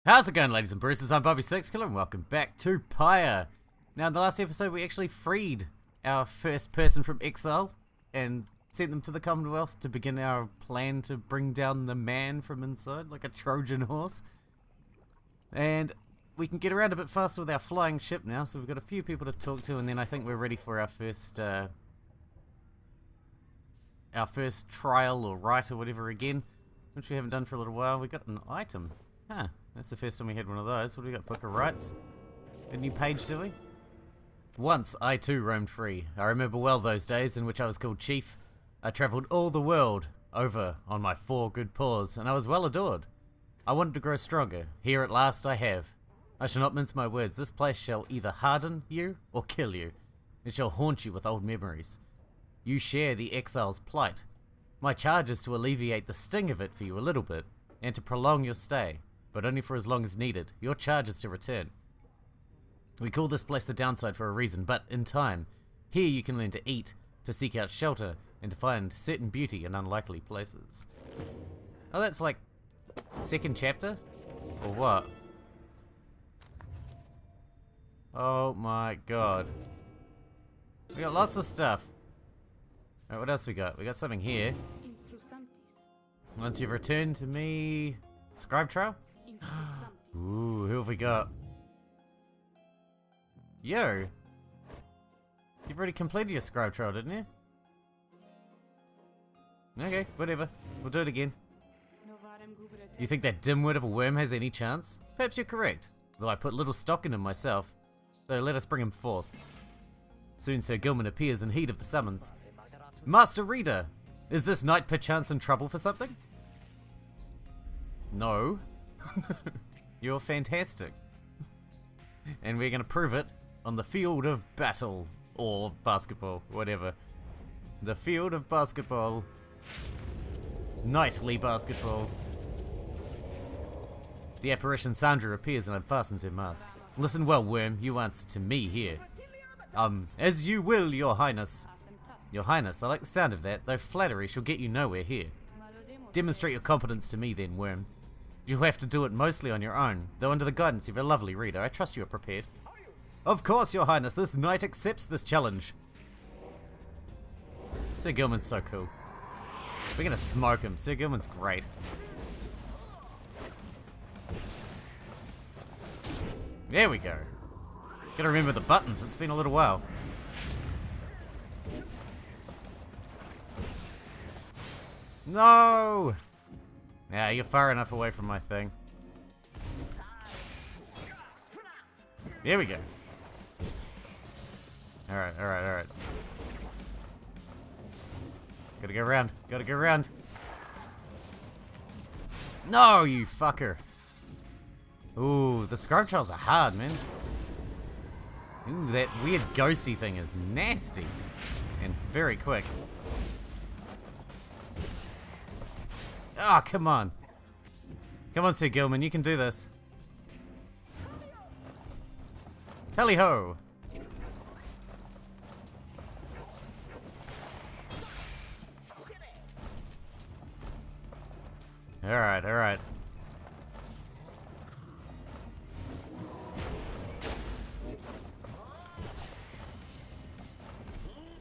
How's it going, ladies and bruisers? I'm Bobby6Killer and welcome back to Pyre. Now, in the last episode we actually freed our first person from exile and sent them to the Commonwealth to begin our plan to bring down the man from inside, like a Trojan horse. And we can get around a bit faster with our flying ship now, so we've got a few people to talk to, and then I think we're ready for our first trial or rite or whatever again, which we haven't done for a little while. We got an item. Huh. That's the first time we had one of those. What do we got? Book of Rights? A new page, do we? Once I too roamed free. I remember well those days in which I was called Chief. I travelled all the world over on my 4 good paws, and I was well adored. I wanted to grow stronger. Here at last I have. I shall not mince my words. This place shall either harden you or kill you. It shall haunt you with old memories. You share the exile's plight. My charge is to alleviate the sting of it for you a little bit, and to prolong your stay. But only for as long as needed. Your charge is to return. We call this place the downside for a reason, but in time, here you can learn to eat, to seek out shelter, and to find certain beauty in unlikely places. Oh, that's like second chapter? Or what? Oh my god. We got lots of stuff. Alright, what else we got? We got something here. Once you've returned to me... Scribe Trail? Ooh, who have we got? Yo! You've already completed your Scribe Trail, didn't you? Okay, whatever. We'll do it again. You think that dimwit of a worm has any chance? Perhaps you're correct, though I put little stock in him myself. So let us bring him forth. Soon Sir Gilman appears in heed of the summons. Master Reader! Is this knight perchance in trouble for something? No. You're fantastic. And we're gonna prove it on the field of battle. Or basketball, whatever. The field of basketball. Knightly basketball. The apparition Sandra appears and unfastens her mask. Listen well, worm, you answer to me here. As you will, your highness. Your highness, I like the sound of that, though flattery shall get you nowhere here. Demonstrate your competence to me then, worm. You have to do it mostly on your own, though under the guidance of your lovely reader. I trust you are prepared. Of course, your highness, this knight accepts this challenge. Sir Gilman's so cool. We're gonna smoke him. Sir Gilman's great. There we go. Gotta remember the buttons, it's been a little while. No! Yeah, you're far enough away from my thing. There we go. Alright, alright, alright. Gotta go around. Gotta go around. No, you fucker. Ooh, the Scribe Trials are hard, man. Ooh, that weird ghosty thing is nasty. And very quick. Oh, come on. Come on, Sir Gilman, you can do this. Tally-ho! Alright, alright.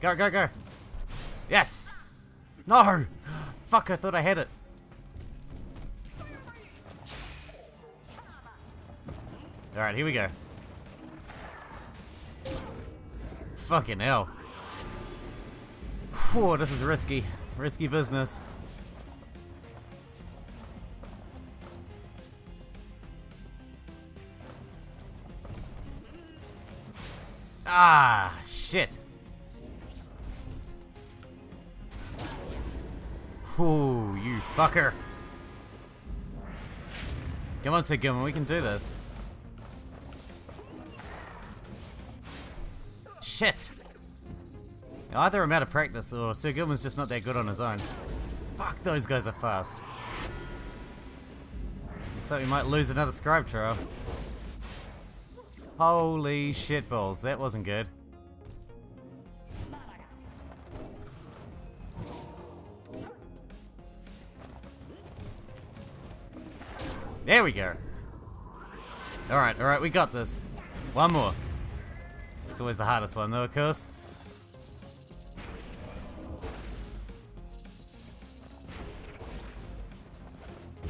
Go, go, go! Yes! No! Fuck, I thought I had it. Alright, here we go. Fucking hell. Whew, this is risky. Risky business. Ah, shit. Whew, you fucker. Come on, Sir Gilman, we can do this. Shit! Either I'm out of practice or Sir Gilman's just not that good on his own. Fuck, those guys are fast. Looks like we might lose another Scribe Trail. Holy shitballs, that wasn't good. There we go. Alright, we got this. One more. It's always the hardest one though, of course.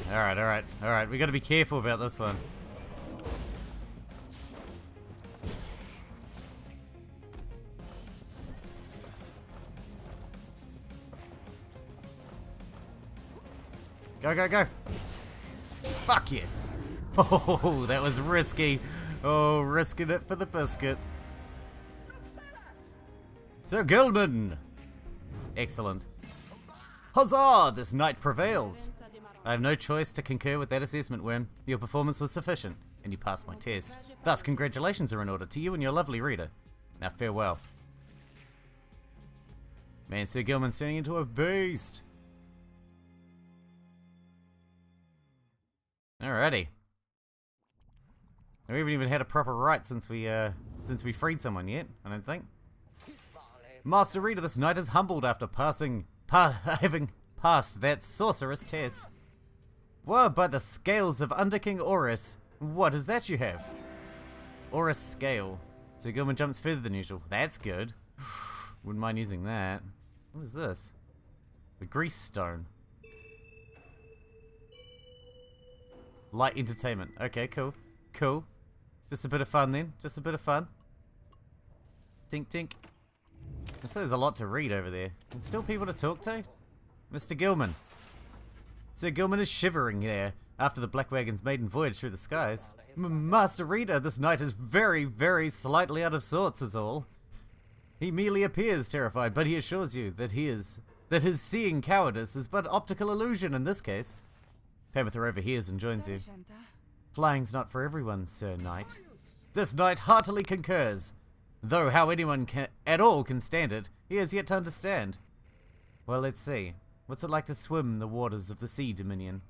Alright. We gotta be careful about this one. Go. Fuck yes. Oh, that was risky. Oh, risking it for the biscuit. Sir Gilman! Excellent. Huzzah! This knight prevails. I have no choice to concur with that assessment, Worm. Your performance was sufficient, and you passed my test. Thus, congratulations are in order to you and your lovely reader. Now, farewell. Man, Sir Gilman's turning into a beast. Alrighty. We haven't even had a proper right since we freed someone yet, I don't think. Master Reader, this knight is humbled after having passed that sorceress test. Whoa, by the scales of Under King Horus, what is that you have? Horus scale. So Gilman jumps further than usual. That's good. Wouldn't mind using that. What is this? The grease stone. Light entertainment. Okay, cool. Cool. Just a bit of fun then. Just a bit of fun. Tink tink. I'd say there's a lot to read over there. There's still people to talk to? Mr. Gilman. Sir Gilman is shivering there after the Black Wagon's maiden voyage through the skies. Master Reader, this knight is very, very slightly out of sorts is all. He merely appears terrified, but he assures you that his seeing cowardice is but optical illusion in this case. Pamela overhears and joins you. Flying's not for everyone, Sir Knight. This knight heartily concurs, though how anyone at all can stand it, he has yet to understand. Well, let's see. What's it like to swim the waters of the sea dominion?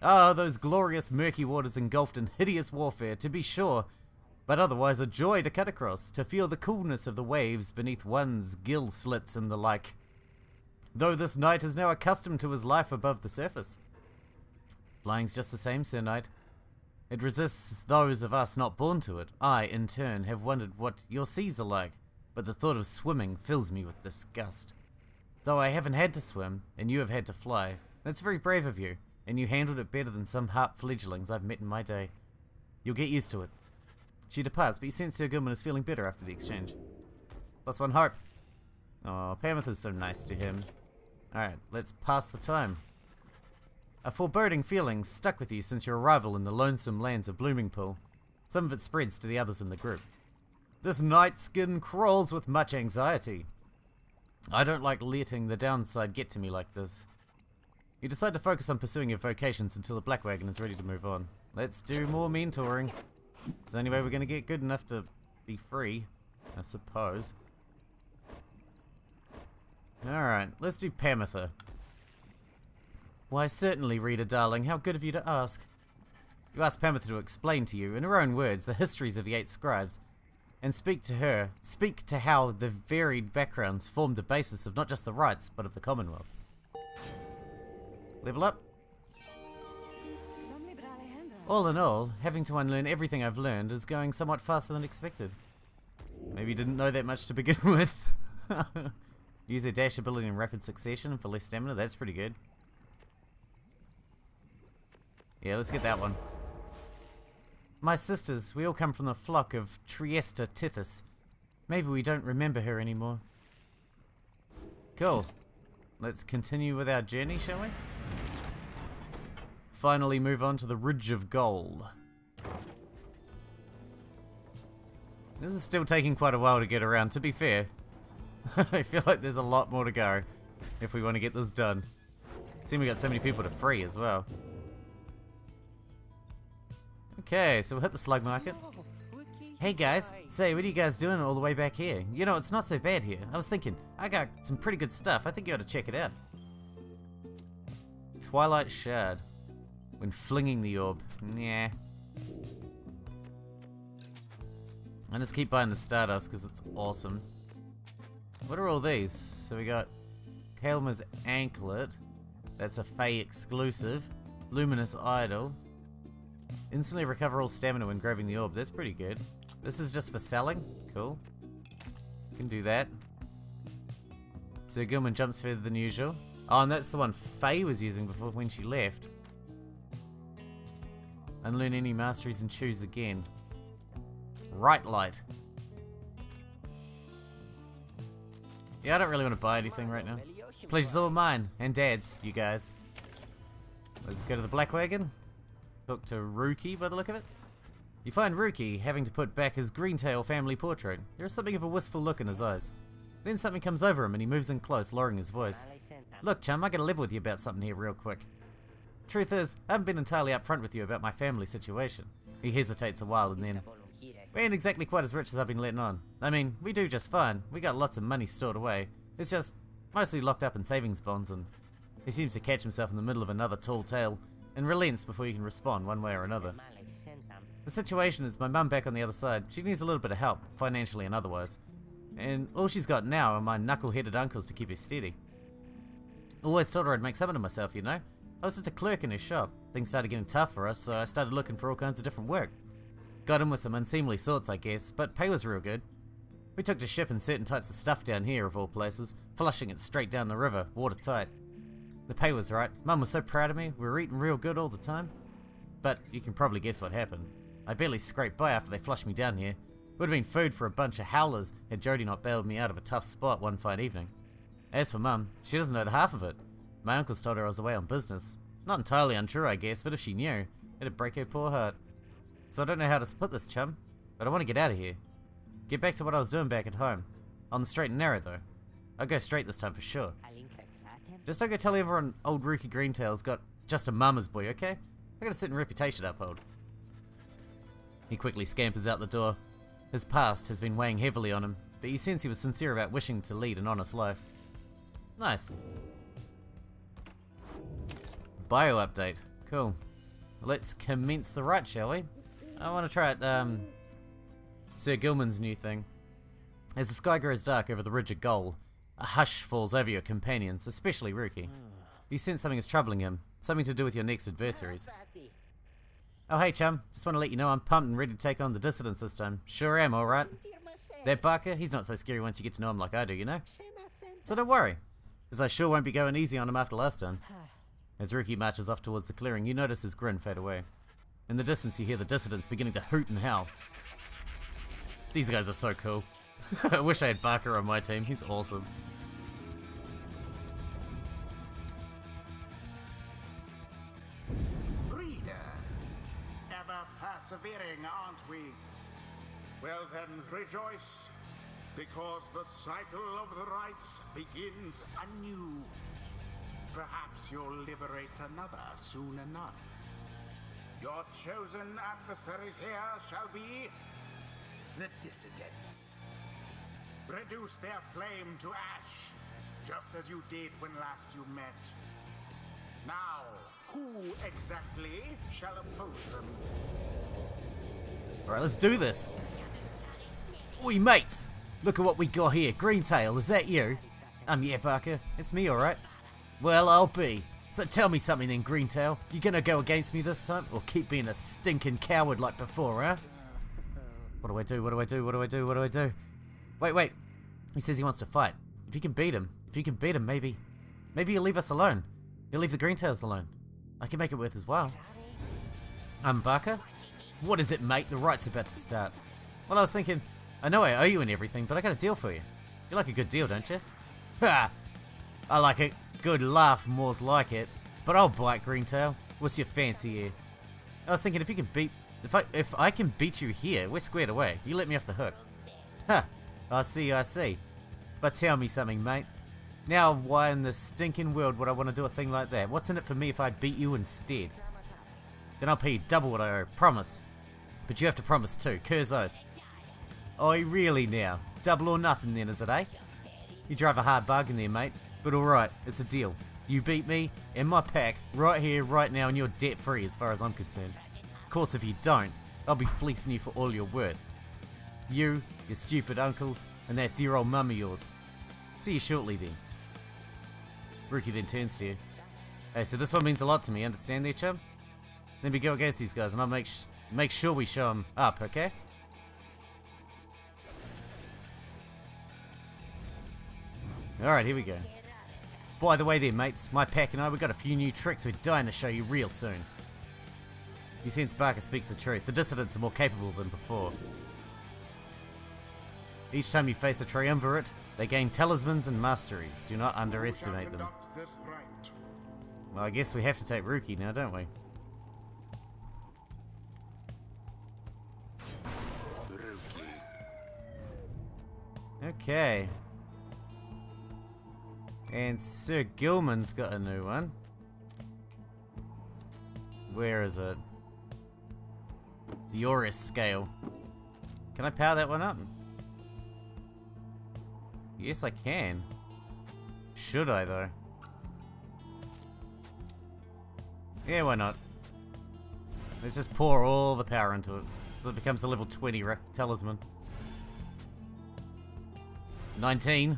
Ah, those glorious murky waters engulfed in hideous warfare, to be sure, but otherwise a joy to cut across, to feel the coolness of the waves beneath one's gill slits and the like. Though this knight is now accustomed to his life above the surface. Flying's just the same, Sir Knight. It resists those of us not born to it. I, in turn, have wondered what your seas are like, but the thought of swimming fills me with disgust. Though I haven't had to swim, and you have had to fly, that's very brave of you, and you handled it better than some harp fledglings I've met in my day. You'll get used to it. She departs, but you sense Sir Gilman is feeling better after the exchange. Plus one hope. Oh, Pamela's so nice to him. Alright, let's pass the time. A foreboding feeling stuck with you since your arrival in the lonesome lands of Blooming Pool. Some of it spreads to the others in the group. This knight's skin crawls with much anxiety. I don't like letting the downside get to me like this. You decide to focus on pursuing your vocations until the Black Wagon is ready to move on. Let's do more mentoring. It's the only way we're going to get good enough to be free, I suppose. Alright, let's do Pamitha. Why certainly, reader darling, how good of you to ask. You asked Pamitha to explain to you, in her own words, the histories of the 8 scribes, and speak to how the varied backgrounds formed the basis of not just the rights, but of the Commonwealth. Level up. All in all, having to unlearn everything I've learned is going somewhat faster than expected. Maybe you didn't know that much to begin with. Use their dash ability in rapid succession for less stamina, that's pretty good. Yeah, let's get that one. My sisters, we all come from the flock of Triesta Tithys. Maybe we don't remember her anymore. Cool. Let's continue with our journey, shall we? Finally move on to the Ridge of Gold. This is still taking quite a while to get around, to be fair. I feel like there's a lot more to go if we want to get this done. Seems we got so many people to free as well. Okay, so we'll hit the slug market. Hey guys, say, what are you guys doing all the way back here? You know, it's not so bad here. I was thinking, I got some pretty good stuff. I think you ought to check it out. Twilight Shard. When flinging the orb. Nah. I just keep buying the Stardust because it's awesome. What are all these? So we got Kalma's Anklet. That's a Fae exclusive. Luminous Idol. Instantly recover all stamina when grabbing the orb. That's pretty good. This is just for selling? Cool. Can do that. So Gilman jumps further than usual. Oh, and that's the one Faye was using before when she left. Unlearn any masteries and choose again. Right light. Yeah, I don't really want to buy anything right now. Pleasure's all mine. And Dad's, you guys. Let's go to the Black Wagon. Talk to Rookie by the look of it. You find Rookie having to put back his Greentail family portrait. There is something of a wistful look in his eyes. Then something comes over him and he moves in close, lowering his voice. Look, chum, I gotta live with you about something here real quick. Truth is, I haven't been entirely upfront with you about my family situation. He hesitates a while and then... We ain't exactly quite as rich as I've been letting on. I mean, we do just fine. We got lots of money stored away. It's just mostly locked up in savings bonds, and he seems to catch himself in the middle of another tall tale and relents before you can respond one way or another. The situation is my mum back on the other side. She needs a little bit of help, financially and otherwise. And all she's got now are my knuckle-headed uncles to keep her steady. Always told her I'd make something of myself, you know. I was just a clerk in his shop. Things started getting tough for us, so I started looking for all kinds of different work. Got in with some unseemly sorts, I guess, but pay was real good. We took to shipping certain types of stuff down here, of all places, flushing it straight down the river, watertight. The pay was right. Mum was so proud of me. We were eating real good all the time. But you can probably guess what happened. I barely scraped by after they flushed me down here. Would have been food for a bunch of howlers had Jody not bailed me out of a tough spot one fine evening. As for Mum, she doesn't know the half of it. My uncles told her I was away on business. Not entirely untrue, I guess, but if she knew, it'd break her poor heart. So I don't know how to put this, chum, but I want to get out of here. Get back to what I was doing back at home. On the straight and narrow, though. I'll go straight this time for sure. Just don't go tell everyone old Rookie Greentail's got just a mama's boy, okay? I got a certain reputation to uphold. He quickly scampers out the door. His past has been weighing heavily on him, but you sense he was sincere about wishing to lead an honest life. Nice. Bio update. Cool. Let's commence the rite, shall we? I want to try it, Sir Gilman's new thing. As the sky grows dark over the ridge of Goal, a hush falls over your companions, especially Rookie. You sense something is troubling him, something to do with your next adversaries. Oh hey chum, just want to let you know I'm pumped and ready to take on the dissidents this time. Sure am, alright. That Barker, he's not so scary once you get to know him like I do, you know? So don't worry, because I sure won't be going easy on him after last time. As Rookie marches off towards the clearing, you notice his grin fade away. In the distance you hear the dissidents beginning to hoot and howl. These guys are so cool. I wish I had Barker on my team, he's awesome. Persevering, aren't we? Well then, rejoice, because the cycle of the rites begins anew. Perhaps you'll liberate another soon enough. Your chosen adversaries here shall be the dissidents. Reduce their flame to ash, just as you did when last you met. Now, who exactly shall oppose them? Alright, let's do this. Oi, mates! Look at what we got here. Greentail, is that you? Yeah, Barker. It's me, alright. Well, I'll be. So tell me something then, Greentail. You gonna go against me this time? Or keep being a stinking coward like before, huh? What do I do? What do I do? What do I do? What do I do? Wait. He says he wants to fight. If you can beat him, maybe he'll leave us alone. He'll leave the Greentails alone. I can make it worth his while. Barker? What is it, mate? The rite's about to start. Well, I was thinking, I know I owe you and everything, but I got a deal for you. You like a good deal, don't you? Ha! I like a good laugh, more's like it. But I'll bite, Greentail. What's your fancy here? I was thinking, if I can beat you here, we're squared away. You let me off the hook. Ha! I see. But tell me something, mate. Now, why in the stinking world would I want to do a thing like that? What's in it for me if I beat you instead? Then I'll pay you double what I owe, promise. But you have to promise too, Kerr's oath. Oh, really now? Double or nothing then, is it, eh? You drive a hard bargain there, mate. But alright, it's a deal. You beat me, and my pack, right here, right now, and you're debt-free as far as I'm concerned. Of course, if you don't, I'll be fleecing you for all you're worth. You, your stupid uncles, and that dear old mum of yours. See you shortly then. Rookie then turns to you. Hey, so this one means a lot to me, understand there, chum? Then we go against these guys, and I'll make sure we show them up, okay? Alright, here we go. By the way there, mates, my pack and I, we got a few new tricks we're dying to show you real soon. You sense Barker speaks the truth. The dissidents are more capable than before. Each time you face a triumvirate, they gain talismans and masteries. Do not underestimate them. Well, I guess we have to take Rookie now, don't we? Okay. And Sir Gilman's got a new one. Where is it? The Oris scale. Can I power that one up? Yes, I can. Should I, though? Yeah, why not? Let's just pour all the power into it. So it becomes a level 20 talisman. 19.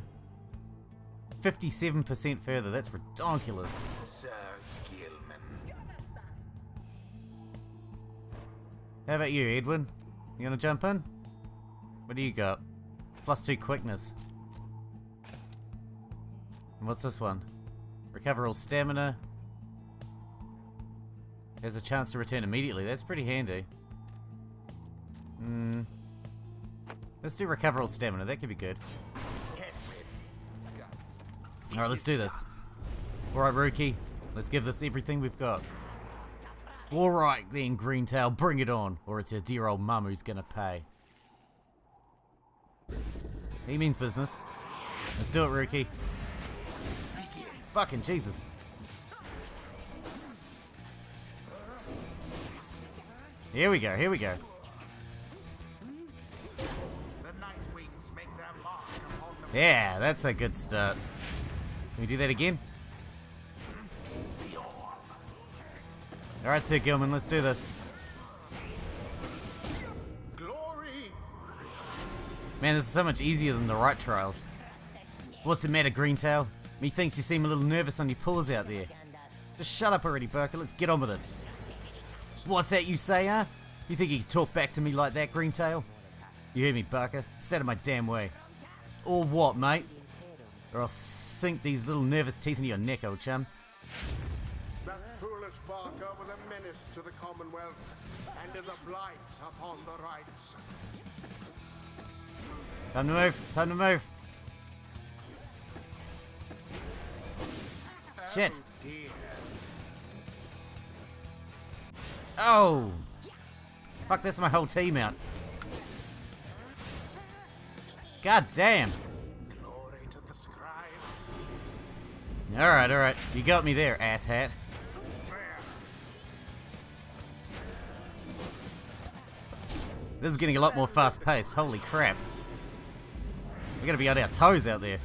57% further. That's ridiculous. Sir Gilman. How about you, Edwin? You gonna jump in? What do you got? +2 quickness. And what's this one? Recover all stamina. Has a chance to return immediately. That's pretty handy. Let's do recover all stamina. That could be good. Alright, let's do this. Alright, Rookie. Let's give this everything we've got. Alright then, Greentail, bring it on. Or it's your dear old mum who's gonna pay. He means business. Let's do it, Rookie. Fucking Jesus. Here we go, here we go. Yeah, that's a good start. Can we do that again? Alright, Sir Gilman, let's do this. Glory. Man, this is so much easier than the right trials. What's the matter, Greentail? Methinks you seem a little nervous on your paws out there. Just shut up already, Barker. Let's get on with it. What's that you say, huh? You think you can talk back to me like that, Greentail? You heard me, Barker. Stay out of my damn way. Or what, mate? Or I'll sink these little nervous teeth into your neck, old chum. That foolish Barker was a menace to the Commonwealth and is a blight upon the rights. Time to move. Time to move. Shit. Oh, dear. Oh! Fuck, that's my whole team out. God damn. Glory to the scribes. Alright, alright. You got me there, asshat. There. This is getting a lot more fast-paced. Holy crap. We're gonna be on our toes out there.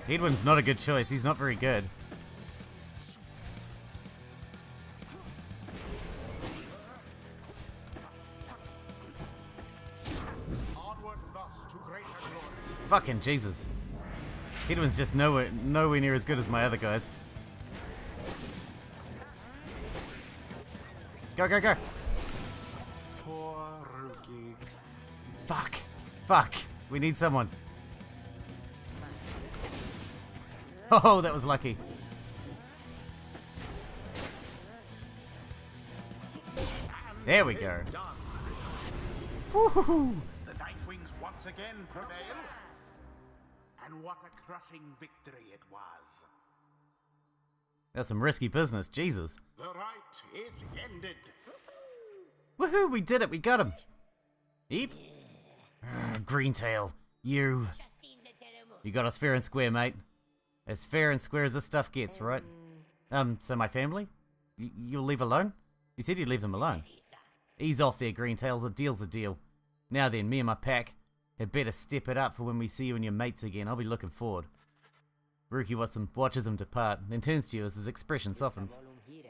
Edwin's not a good choice. He's not very good. Onward thus to greater glory. Fucking Jesus. Edwin's just nowhere near as good as my other guys. Go, go, go. Poor Rookie. Fuck. Fuck. We need someone. Oh, that was lucky. There we go. Done. Woohoo! The Nightwings once again prevail. And what a crushing victory it was. That's some risky business, Jesus. The right is ended. Woohoo, we did it, we got him. Eep. Greentail, you got us fair and square, mate. As fair and square as this stuff gets, right? So my family? You'll leave alone? You said you'd leave them alone. Ease off there, Greentails, a deal's a deal. Now then, me and my pack had better step it up for when we see you and your mates again. I'll be looking forward. Rookie watches him depart, then turns to you as his expression softens.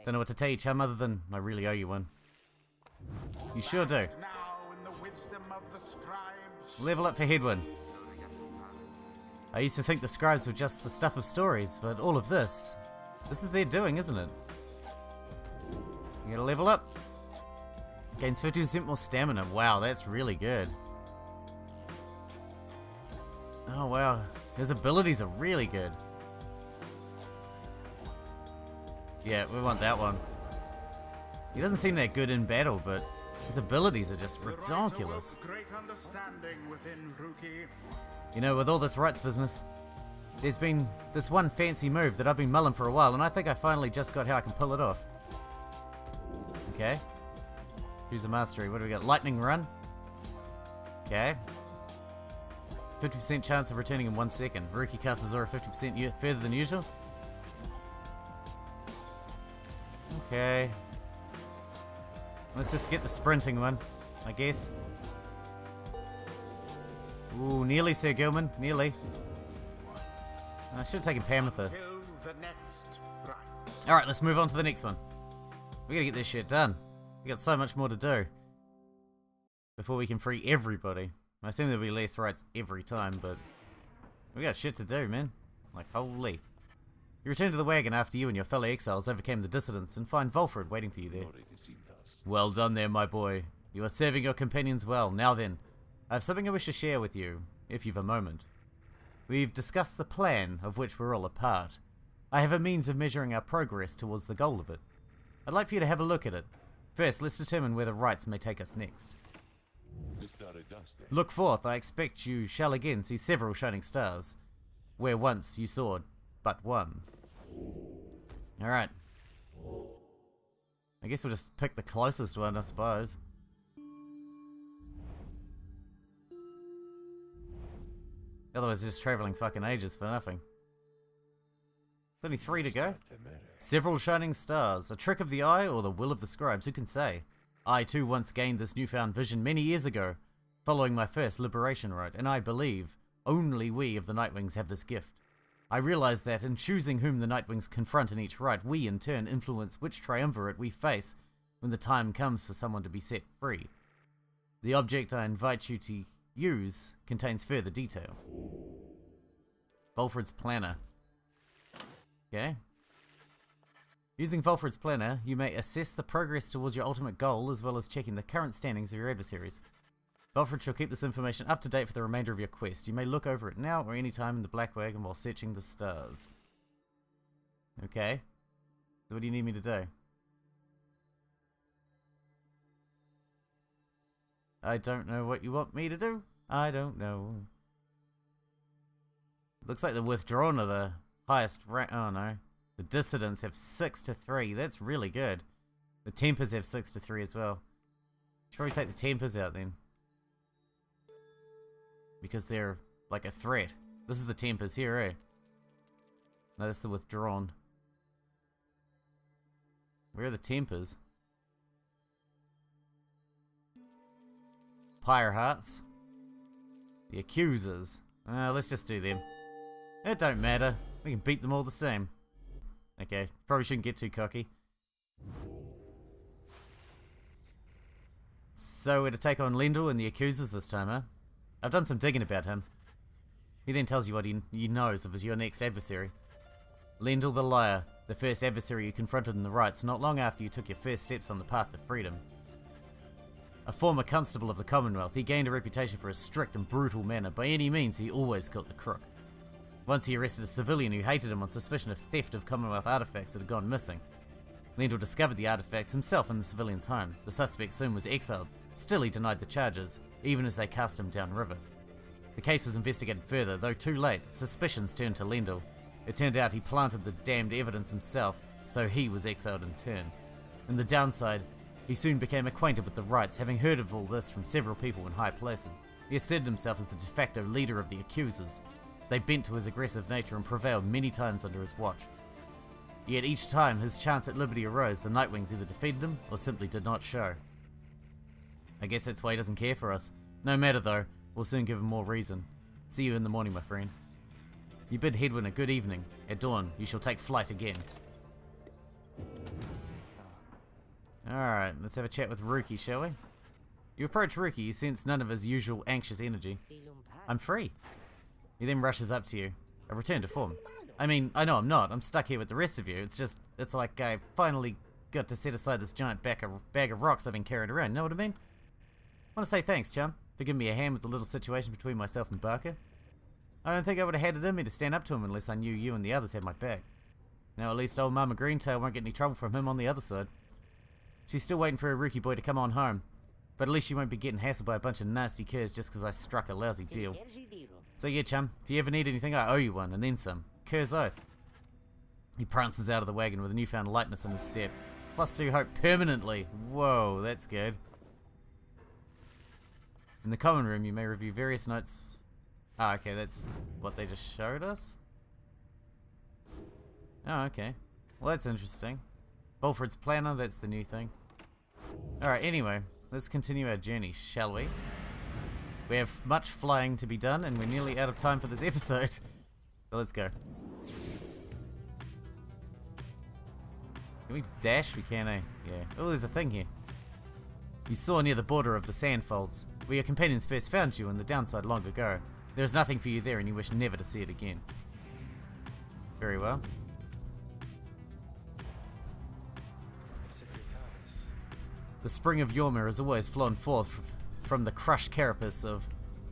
Don't know what to tell you, chum, other than I really owe you one. You sure do. Now in the wisdom of the scribes. Level up for Hedwin. I used to think the scribes were just the stuff of stories, but all of this is their doing, isn't it? You gotta level up. Gains 50% more stamina. Wow, that's really good. Oh wow, his abilities are really good. Yeah, we want that one. He doesn't seem that good in battle, but his abilities are just ridiculous. Great understanding within Rookie. You know, with all this rights business, there's been this one fancy move that I've been mulling for a while, and I think I finally just got how I can pull it off. Okay. Use the mastery. What do we got? Lightning Run. Okay. 50% chance of returning in 1 second. Rookie casts Zora 50% further than usual. Okay. Let's just get the sprinting one, I guess. Ooh, nearly, Sir Gilman. Nearly. I should have taken Pamitha. Alright, let's move on to the next one. We gotta get this shit done. We got so much more to do before we can free everybody. I assume there'll be less rights every time, but we got shit to do, man. Like, holy. You return to the wagon after you and your fellow exiles overcame the dissidents and find Volfred waiting for you there. Well done there, my boy. You are serving your companions well. Now then, I have something I wish to share with you, if you've a moment. We've discussed the plan of which we're all a part. I have a means of measuring our progress towards the goal of it. I'd like for you to have a look at it. First, let's determine where the rights may take us next. Look forth, I expect you shall again see several shining stars, where once you saw but one. Alright. I guess we'll just pick the closest one, I suppose. Otherwise, just travelling fucking ages for nothing. There's only 3 to go. Several shining stars. A trick of the eye or the will of the scribes, who can say? I too once gained this newfound vision many years ago, following my first liberation rite, and I believe only we of the Nightwings have this gift. I realize that in choosing whom the Nightwings confront in each rite, we in turn influence which triumvirate we face when the time comes for someone to be set free. The object I invite you to use contains further detail. Volfred's Planner. Okay. Using Volfred's Planner, you may assess the progress towards your ultimate goal as well as checking the current standings of your adversaries. Volfred shall keep this information up to date for the remainder of your quest. You may look over it now or any time in the Black Wagon while searching the stars. Okay. So what do you need me to do? I don't know what you want me to do. I don't know. Looks like the Withdrawn are the highest rank. Oh no. The Dissidents have 6 to 3. That's really good. The Tempers have 6 to 3 as well. Should probably take the Tempers out then. Because they're like a threat. This is the Tempers here, eh? No, that's the Withdrawn. Where are the Tempers? Pyre Hearts. The Accusers. Let's just do them. It don't matter. We can beat them all the same. Okay, probably shouldn't get too cocky. So we're to take on Lendl and the Accusers this time, huh? I've done some digging about him. He then tells you what he knows of your next adversary. Lendl the Liar, the first adversary you confronted in the rights not long after you took your first steps on the path to freedom. A former constable of the Commonwealth, he gained a reputation for a strict and brutal manner. By any means, he always caught the crook. Once he arrested a civilian who hated him on suspicion of theft of Commonwealth artifacts that had gone missing. Lendl discovered the artifacts himself in the civilian's home. The suspect soon was exiled. Still, he denied the charges, even as they cast him downriver. The case was investigated further, though too late. Suspicions turned to Lendl. It turned out he planted the damned evidence himself, so he was exiled in turn. And the downside, he soon became acquainted with the rights, having heard of all this from several people in high places. He asserted himself as the de facto leader of the Accusers. They bent to his aggressive nature and prevailed many times under his watch. Yet each time his chance at liberty arose, the Nightwings either defeated him or simply did not show. I guess that's why he doesn't care for us. No matter though, we'll soon give him more reason. See you in the morning, my friend. You bid Hedwyn a good evening. At dawn, you shall take flight again. Alright, let's have a chat with Rookie, shall we? You approach Rookie, you sense none of his usual anxious energy. I'm free. He then rushes up to you. I've returned to form. I mean, I know I'm not. I'm stuck here with the rest of you. It's like I finally got to set aside this giant bag of rocks I've been carrying around, know what I mean? I want to say thanks, chum, for giving me a hand with the little situation between myself and Barker. I don't think I would have had it in me to stand up to him unless I knew you and the others had my back. Now at least old Mama Greentail won't get any trouble from him on the other side. She's still waiting for her rookie boy to come on home, but at least she won't be getting hassled by a bunch of nasty curs just because I struck a lousy deal. So yeah, chum, if you ever need anything, I owe you one, and then some. Cur's oath. He prances out of the wagon with a newfound lightness in his step. +2 hope permanently. Whoa, that's good. In the common room, you may review various notes. Ah, okay, that's what they just showed us? Oh, okay. Well, that's interesting. Bulford's planner, that's the new thing. Alright, anyway, let's continue our journey, shall we? We have much flying to be done, and we're nearly out of time for this episode. So let's go. Can we dash? We can, eh? Yeah. Oh, there's a thing here. You saw near the border of the Sandfolds, where your companions first found you in the downside long ago. There is nothing for you there, and you wish never to see it again. Very well. The spring of Yorma has always flown forth from the crushed carapace of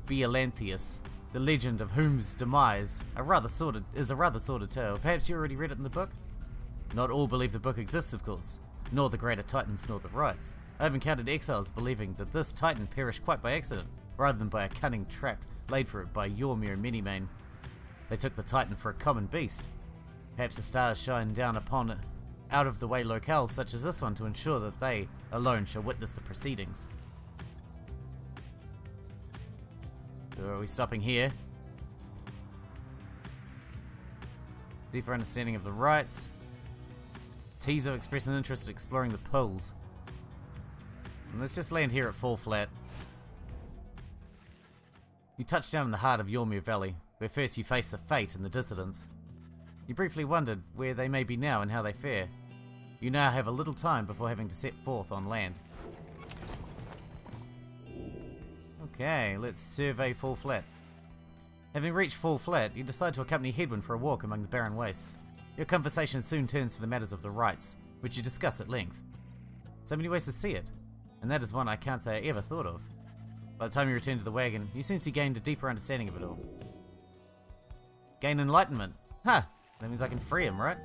Beolanthius, the legend of whose demise is a rather sordid tale. Perhaps you already read it in the book? Not all believe the book exists, of course, nor the greater titans nor the rights. I have encountered exiles believing that this titan perished quite by accident, rather than by a cunning trap laid for it by Yormir Minimane. They took the titan for a common beast. Perhaps the stars shine down upon it out-of-the-way locales such as this one to ensure that they alone shall witness the proceedings. So are we stopping here? Deeper understanding of the rights. Tizo expressed an interest in exploring the pools. And let's just land here at Fall Flat. You touch down in the heart of Yormir Valley, where first you face the Fate and the Dissidents. You briefly wondered where they may be now and how they fare. You now have a little time before having to set forth on land. Okay, let's survey Fall Flat. Having reached Fall Flat, you decide to accompany Hedwyn for a walk among the barren wastes. Your conversation soon turns to the matters of the rights, which you discuss at length. So many ways to see it, and that is one I can't say I ever thought of. By the time you return to the wagon, you sense you gained a deeper understanding of it all. Gain enlightenment. Huh, that means I can free him, right?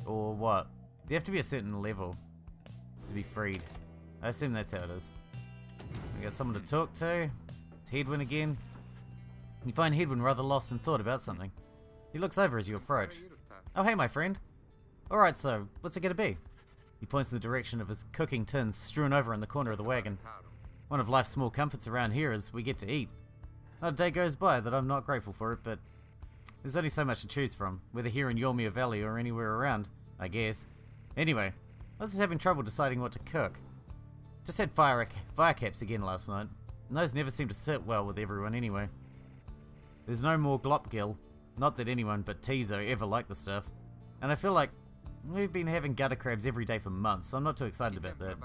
Or what? You have to be a certain level to be freed. I assume that's how it is. We got someone to talk to. It's Hedwyn again. You find Hedwyn rather lost in thought about something. He looks over as you approach. Oh hey my friend. Alright, so what's it gonna be? He points in the direction of his cooking tins strewn over in the corner of the wagon. One of life's small comforts around here is we get to eat. Not a day goes by that I'm not grateful for it, but there's only so much to choose from, whether here in Yormir Valley or anywhere around, I guess. Anyway, I was just having trouble deciding what to cook. Just had fire caps again last night, and those never seem to sit well with everyone anyway. There's no more glopgill, not that anyone but Tizo ever liked the stuff, and I feel like we've been having gutter crabs every day for months, so I'm not too excited about that.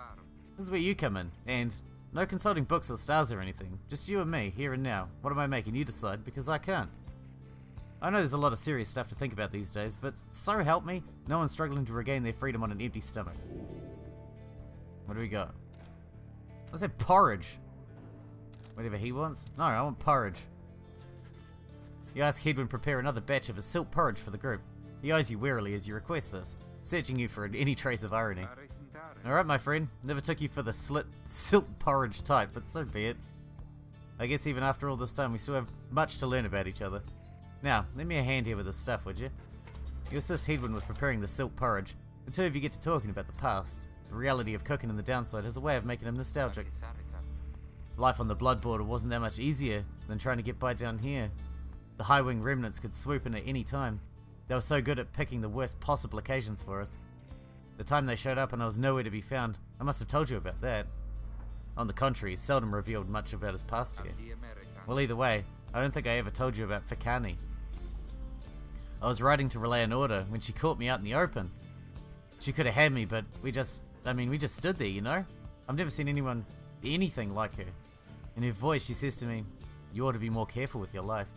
This is where you come in, and no consulting books or stars or anything, just you and me, here and now. What am I making you decide, because I can't. I know there's a lot of serious stuff to think about these days, but so help me, no one's struggling to regain their freedom on an empty stomach. What do we got? Let's have porridge. Whatever he wants. No, I want porridge. You ask Hedwyn prepare another batch of his silk porridge for the group. He eyes you warily as you request this, searching you for any trace of irony. Alright my friend, never took you for the silk porridge type, but so be it. I guess even after all this time we still have much to learn about each other. Now, lend me a hand here with this stuff, would you? You assist Hedwyn with preparing the silk porridge. The two of you get to talking about the past. The reality of cooking in the downside has a way of making him nostalgic. Life on the blood border wasn't that much easier than trying to get by down here. The high-wing remnants could swoop in at any time. They were so good at picking the worst possible occasions for us. The time they showed up and I was nowhere to be found, I must have told you about that. On the contrary, he seldom revealed much about his past here. Well, either way, I don't think I ever told you about Fakani. I was riding to relay an order when she caught me out in the open. She could have had me, but we just stood there, you know? I've never seen anything like her. In her voice, she says to me, "You ought to be more careful with your life."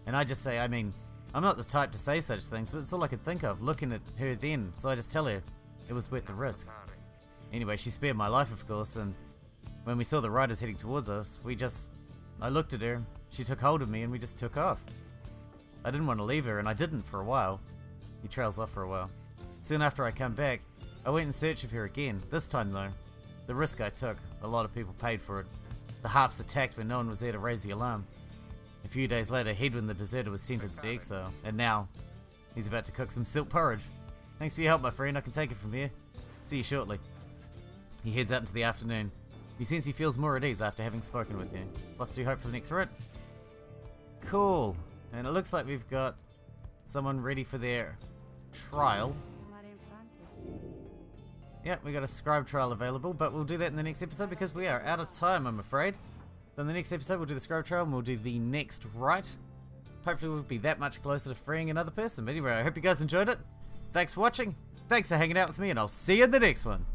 And I just say, I'm not the type to say such things, but it's all I could think of, looking at her then, so I just tell her, it was worth the risk. Anyway, she spared my life, of course, and when we saw the riders heading towards us, I looked at her, she took hold of me, and we just took off. I didn't want to leave her, and I didn't for a while. He trails off for a while. Soon after I come back, I went in search of her again. This time, though, the risk I took, a lot of people paid for it. The harps attacked when no one was there to raise the alarm. A few days later, Hedwin the deserter was sentenced to exile, and now he's about to cook some silk porridge. Thanks for your help, my friend. I can take it from here. See you shortly. He heads out into the afternoon. You sense he feels more at ease after having spoken with you. What's to hope for the next writ? Cool. And it looks like we've got someone ready for their trial. Yeah, we got a scribe trial available, but we'll do that in the next episode because we are out of time, I'm afraid. Then the next episode we'll do the scribe trial and we'll do the next rite. Hopefully we'll be that much closer to freeing another person. But anyway, I hope you guys enjoyed it. Thanks for watching. Thanks for hanging out with me, and I'll see you in the next one.